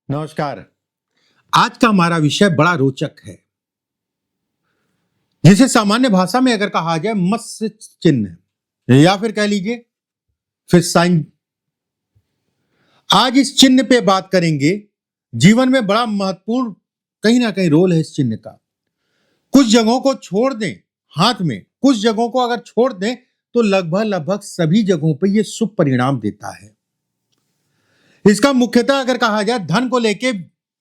नमस्कार। आज का हमारा विषय बड़ा रोचक है, जिसे सामान्य भाषा में अगर कहा जाए मत्स्य चिन्ह या फिर कह लीजिए फिश साइन। आज इस चिन्ह पे बात करेंगे। जीवन में बड़ा महत्वपूर्ण कहीं ना कहीं रोल है इस चिन्ह का। कुछ जगहों को छोड़ दें हाथ में, कुछ जगहों को अगर छोड़ दें तो लगभग लगभग सभी जगहों पे ये शुभ परिणाम देता है। इसका मुख्यतः अगर कहा जाए धन को लेके,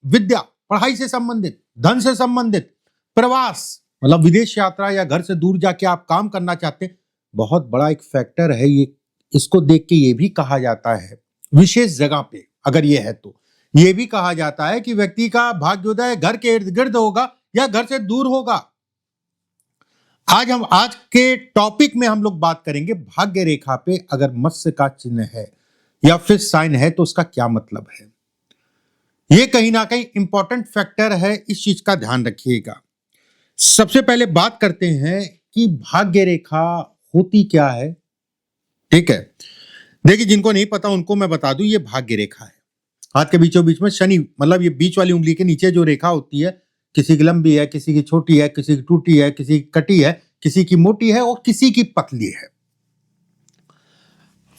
विद्या पढ़ाई से संबंधित, धन से संबंधित, प्रवास मतलब विदेश यात्रा या घर से दूर जाके आप काम करना चाहते हैं, बहुत बड़ा एक फैक्टर है ये। इसको देख के ये भी कहा जाता है विशेष जगह पे अगर ये है तो ये भी कहा जाता है कि व्यक्ति का भाग्योदय घर के इर्द गिर्द होगा या घर से दूर होगा। आज के टॉपिक में हम लोग बात करेंगे भाग्य रेखा पे अगर मत्स्य का चिन्ह है या फिश साइन है तो उसका क्या मतलब है। ये कहीं ना कहीं इंपॉर्टेंट फैक्टर है, इस चीज का ध्यान रखिएगा। सबसे पहले बात करते हैं कि भाग्य रेखा होती क्या है। ठीक है, देखिए जिनको नहीं पता उनको मैं बता दूं, ये भाग्य रेखा है। हाथ के बीचों बीच में शनि मतलब ये बीच वाली उंगली के नीचे जो रेखा होती है, किसी की लंबी है, किसी की छोटी है, किसी की टूटी है, किसी की कटी है, किसी की मोटी है और किसी की पतली है।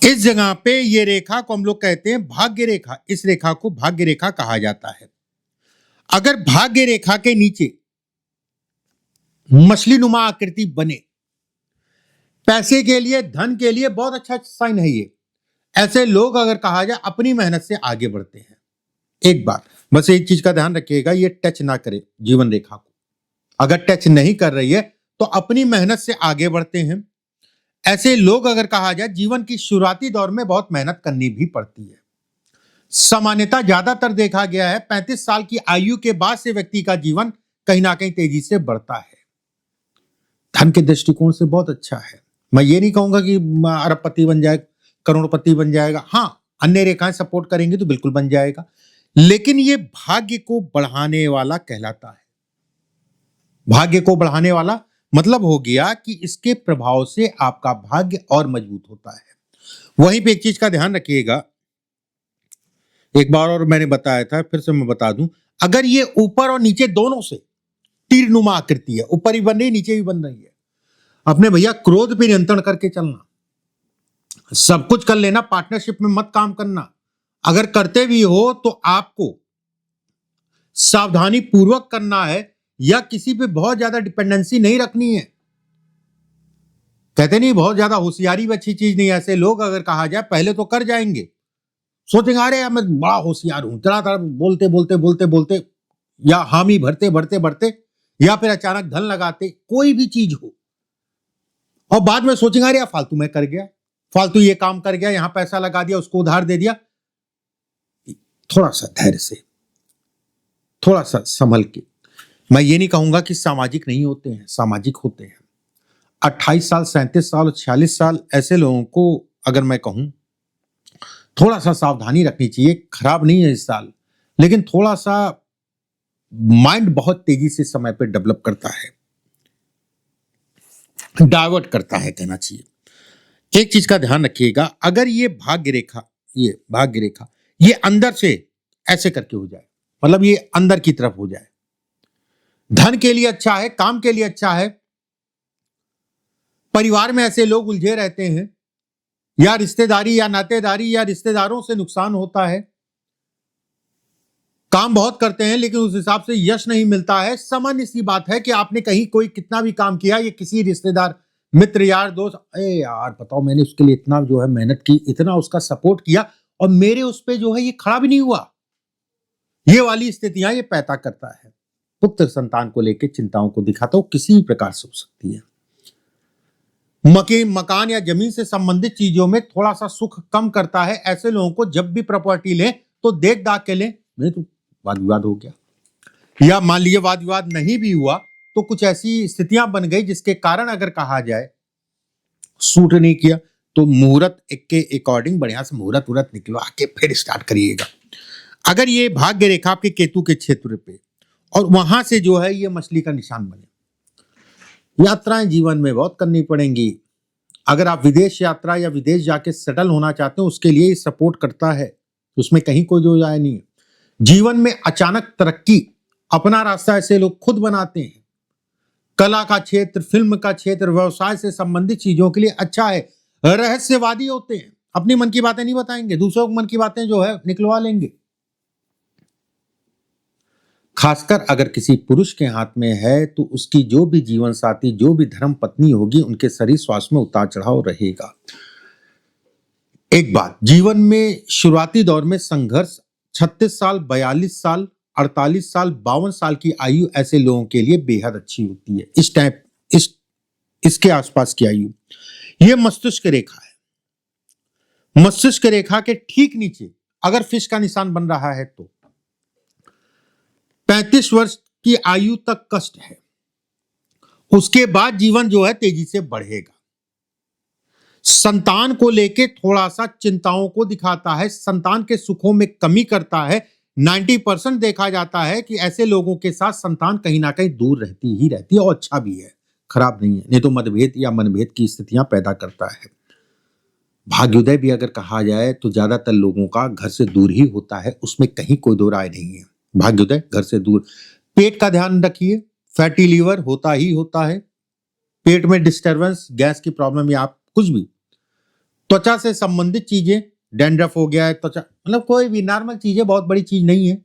इस जगह पे ये रेखा को हम लोग कहते हैं भाग्य रेखा। इस रेखा को भाग्य रेखा कहा जाता है। अगर भाग्य रेखा के नीचे मछली नुमा आकृति बने, पैसे के लिए, धन के लिए बहुत अच्छा साइन है ये। ऐसे लोग अगर कहा जाए अपनी मेहनत से आगे बढ़ते हैं। एक बार बस एक चीज का ध्यान रखिएगा, ये टच ना करे जीवन रेखा को। अगर टच नहीं कर रही है तो अपनी मेहनत से आगे बढ़ते हैं। ऐसे लोग अगर कहा जाए जीवन की शुरुआती दौर में बहुत मेहनत करनी भी पड़ती है। सामान्यतः ज्यादातर देखा गया है 35 साल की आयु के बाद से व्यक्ति का जीवन कहीं ना कहीं तेजी से बढ़ता है। धन के दृष्टिकोण से बहुत अच्छा है। मैं ये नहीं कहूंगा कि अरबपति बन जाए, करोड़पति बन जाएगा। हाँ, अन्य रेखाएं सपोर्ट करेंगे तो बिल्कुल बन जाएगा, लेकिन ये भाग्य को बढ़ाने वाला कहलाता है। भाग्य को बढ़ाने वाला मतलब हो गया कि इसके प्रभाव से आपका भाग्य और मजबूत होता है। वहीं पे एक चीज का ध्यान रखिएगा, एक बार और मैंने बताया था, फिर से मैं बता दूं, अगर ये ऊपर और नीचे दोनों से तीर नुमा आकृति है, ऊपर भी बन रही नीचे भी बन रही है, अपने भैया क्रोध पे नियंत्रण करके चलना। सब कुछ कर लेना, पार्टनरशिप में मत काम करना। अगर करते भी हो तो आपको सावधानी पूर्वक करना है या किसी पे बहुत ज्यादा डिपेंडेंसी नहीं रखनी है। कहते नहीं बहुत ज्यादा होशियारी भी अच्छी चीज नहीं है। ऐसे लोग अगर कहा जाए पहले तो कर जाएंगे, सोचेंगे अरे मैं बड़ा होशियार हूं, तरह बोलते बोलते बोलते बोलते या हामी भरते भरते भरते या फिर अचानक धन लगाते, कोई भी चीज हो, और बाद में सोचेंगे अरे फालतू में कर गया, फालतू ये काम कर गया, यहां पैसा लगा दिया, उसको उधार दे दिया। थोड़ा सा धैर्य से, थोड़ा सा संभल के। मैं ये नहीं कहूंगा कि सामाजिक नहीं होते हैं, सामाजिक होते हैं। 28 साल, 37 साल और 46 साल ऐसे लोगों को अगर मैं कहूं थोड़ा सा सावधानी रखनी चाहिए। खराब नहीं है इस साल, लेकिन थोड़ा सा माइंड बहुत तेजी से समय पे डेवलप करता है, डाइवर्ट करता है कहना चाहिए। एक चीज का ध्यान रखिएगा, अगर ये भाग्य रेखा ये अंदर से ऐसे करके हो जाए, मतलब ये अंदर की तरफ हो जाए, धन के लिए अच्छा है, काम के लिए अच्छा है। परिवार में ऐसे लोग उलझे रहते हैं, या रिश्तेदारी या नातेदारी या रिश्तेदारों से नुकसान होता है। काम बहुत करते हैं लेकिन उस हिसाब से यश नहीं मिलता है। सामान्य सी बात है कि आपने कहीं कोई कितना भी काम किया, ये किसी रिश्तेदार, मित्र, यार, दोस्त, अरे यार बताओ मैंने उसके लिए इतना जो है मेहनत की, इतना उसका सपोर्ट किया और मेरे उस पे जो है ये खड़ा भी नहीं हुआ। ये वाली स्थितियां ये पैदा करता है। पुत्र संतान को लेकर चिंताओं को दिखाता हो, किसी भी प्रकार से हो सकती है। मकान या जमीन से संबंधित चीजों में थोड़ा सा सुख कम करता है। ऐसे लोगों को जब भी प्रॉपर्टी लें तो देख दाख के लें, नहीं तो वाद विवाद हो गया, या मान लीजिए वाद विवाद नहीं भी हुआ तो कुछ ऐसी स्थितियां बन गई जिसके कारण अगर कहा जाए सूट नहीं किया तो मुहूर्त के अकॉर्डिंग बढ़िया से मुहूर्त वूरत निकलवा के फिर स्टार्ट करिएगा। अगर ये भाग्य रेखा आपके केतु के क्षेत्र पे और वहां से जो है ये मछली का निशान बने, यात्राएं जीवन में बहुत करनी पड़ेंगी। अगर आप विदेश यात्रा या विदेश जाके सेटल होना चाहते हो उसके लिए सपोर्ट करता है, उसमें कहीं कोई जो जाए नहीं है। जीवन में अचानक तरक्की, अपना रास्ता ऐसे लोग खुद बनाते हैं। कला का क्षेत्र, फिल्म का क्षेत्र, व्यवसाय से संबंधित चीजों के लिए अच्छा है। रहस्यवादी होते हैं, अपनी मन की बातें नहीं बताएंगे, दूसरों को मन की बातें जो है निकलवा लेंगे। खासकर अगर किसी पुरुष के हाथ में है तो उसकी जो भी जीवन साथी, जो भी धर्म पत्नी होगी, उनके शरीर स्वास्थ्य में उतार चढ़ाव रहेगा। एक बात, जीवन में शुरुआती दौर में संघर्ष, 36 साल, 42 साल, 48 साल, 52 साल की आयु ऐसे लोगों के लिए बेहद अच्छी होती है। इसके आसपास की आयु, यह मस्तिष्क रेखा है। मस्तिष्क रेखा के ठीक नीचे अगर फिश का निशान बन रहा है तो 35 वर्ष की आयु तक कष्ट है। उसके बाद जीवन जो है तेजी से बढ़ेगा। संतान को लेके थोड़ा सा चिंताओं को दिखाता है, संतान के सुखों में कमी करता है। 90% देखा जाता है कि ऐसे लोगों के साथ संतान कहीं ना कहीं दूर रहती ही रहती है, और अच्छा भी है, खराब नहीं है, नहीं तो मतभेद या मनभेद की स्थितियां पैदा करता है। भाग्योदय भी अगर कहा जाए तो ज्यादातर लोगों का घर से दूर ही होता है, उसमें कहीं कोई दो राय नहीं है। भाग्योदय घर से दूर। पेट का ध्यान रखिए, फैटी लीवर होता ही होता है, पेट में डिस्टरबेंस, गैस की प्रॉब्लम या आप कुछ भी, त्वचा से संबंधित चीजें, डैंड्रफ हो गया है, त्वचा मतलब कोई भी नॉर्मल चीजें, बहुत बड़ी चीज नहीं है।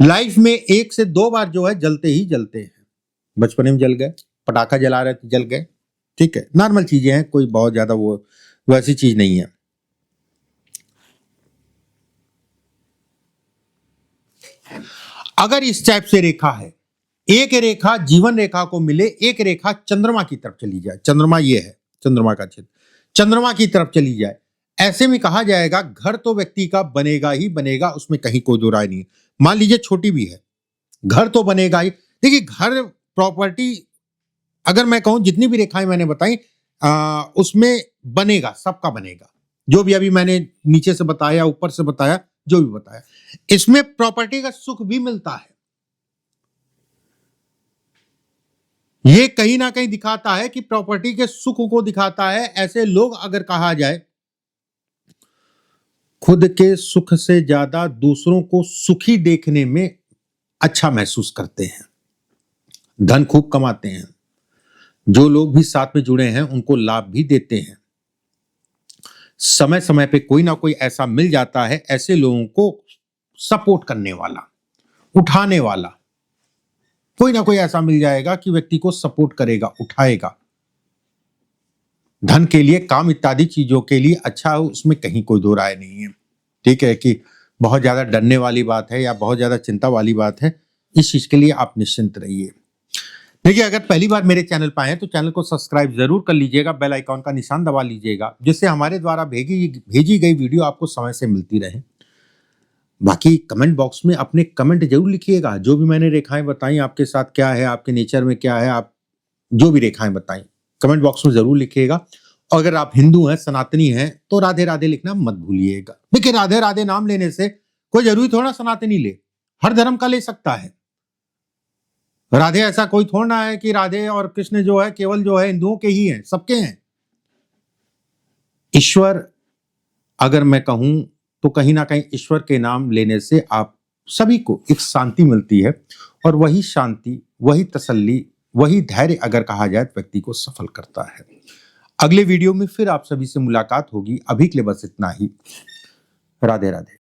लाइफ में 1 से 2 बार जो है जलते ही जलते हैं। बचपन में जल गए, पटाखा जला रहे थे जल गए, ठीक है, नॉर्मल चीजें हैं, कोई बहुत ज्यादा वो वैसी चीज नहीं है। अगर इस टाइप से रेखा है, एक रेखा जीवन रेखा को मिले, एक रेखा चंद्रमा की तरफ चली जाए, चंद्रमा ये है, चंद्रमा का क्षेत्र, चंद्रमा की तरफ चली जाए, ऐसे में कहा जाएगा घर तो व्यक्ति का बनेगा ही बनेगा, उसमें कहीं कोई दो राय नहीं है। मान लीजिए छोटी भी है, घर तो बनेगा ही। देखिए घर, प्रॉपर्टी, अगर मैं कहूं जितनी भी रेखाएं मैंने बताई उसमें बनेगा, सबका बनेगा। जो भी अभी मैंने नीचे से बताया, ऊपर से बताया, जो भी बताया, इसमें प्रॉपर्टी का सुख भी मिलता है। ये कहीं ना कहीं दिखाता है कि प्रॉपर्टी के सुख को दिखाता है। ऐसे लोग अगर कहा जाए खुद के सुख से ज्यादा दूसरों को सुखी देखने में अच्छा महसूस करते हैं, धन खूब कमाते हैं, जो लोग भी साथ में जुड़े हैं उनको लाभ भी देते हैं। समय समय पे कोई ना कोई ऐसा मिल जाता है, ऐसे लोगों को सपोर्ट करने वाला, उठाने वाला, कोई ना कोई ऐसा मिल जाएगा कि व्यक्ति को सपोर्ट करेगा, उठाएगा। धन के लिए, काम इत्यादि चीजों के लिए अच्छा हो, उसमें कहीं कोई दो राय नहीं है। ठीक है कि बहुत ज्यादा डरने वाली बात है या बहुत ज्यादा चिंता वाली बात है, इस चीज के लिए आप निश्चिंत रहिए। देखिए, अगर पहली बार मेरे चैनल पर आए हैं तो चैनल को सब्सक्राइब जरूर कर लीजिएगा, बेल आइकॉन का निशान दबा लीजिएगा, जिससे हमारे द्वारा भेजी गई वीडियो आपको समय से मिलती रहे। बाकी कमेंट बॉक्स में अपने कमेंट जरूर लिखिएगा, जो भी मैंने रेखाएं बताई आपके साथ क्या है, आपके नेचर में क्या है, आप जो भी रेखाएं बताई कमेंट बॉक्स में जरूर लिखिएगा। और अगर आप हिंदू हैं, सनातनी हैं, तो राधे राधे लिखना मत भूलिएगा। देखिए, राधे राधे नाम लेने से कोई जरूरी थोड़ा सनातनी ले, हर धर्म का ले सकता है। राधे ऐसा कोई थोड़ा है कि राधे और कृष्ण जो है केवल जो है हिंदुओं के ही हैं, सबके हैं। ईश्वर अगर मैं कहूं तो कहीं ना कहीं ईश्वर के नाम लेने से आप सभी को एक शांति मिलती है, और वही शांति, वही तसल्ली, वही धैर्य अगर कहा जाए तो व्यक्ति को सफल करता है। अगले वीडियो में फिर आप सभी से मुलाकात होगी। अभी के लिए बस इतना ही। राधे राधे।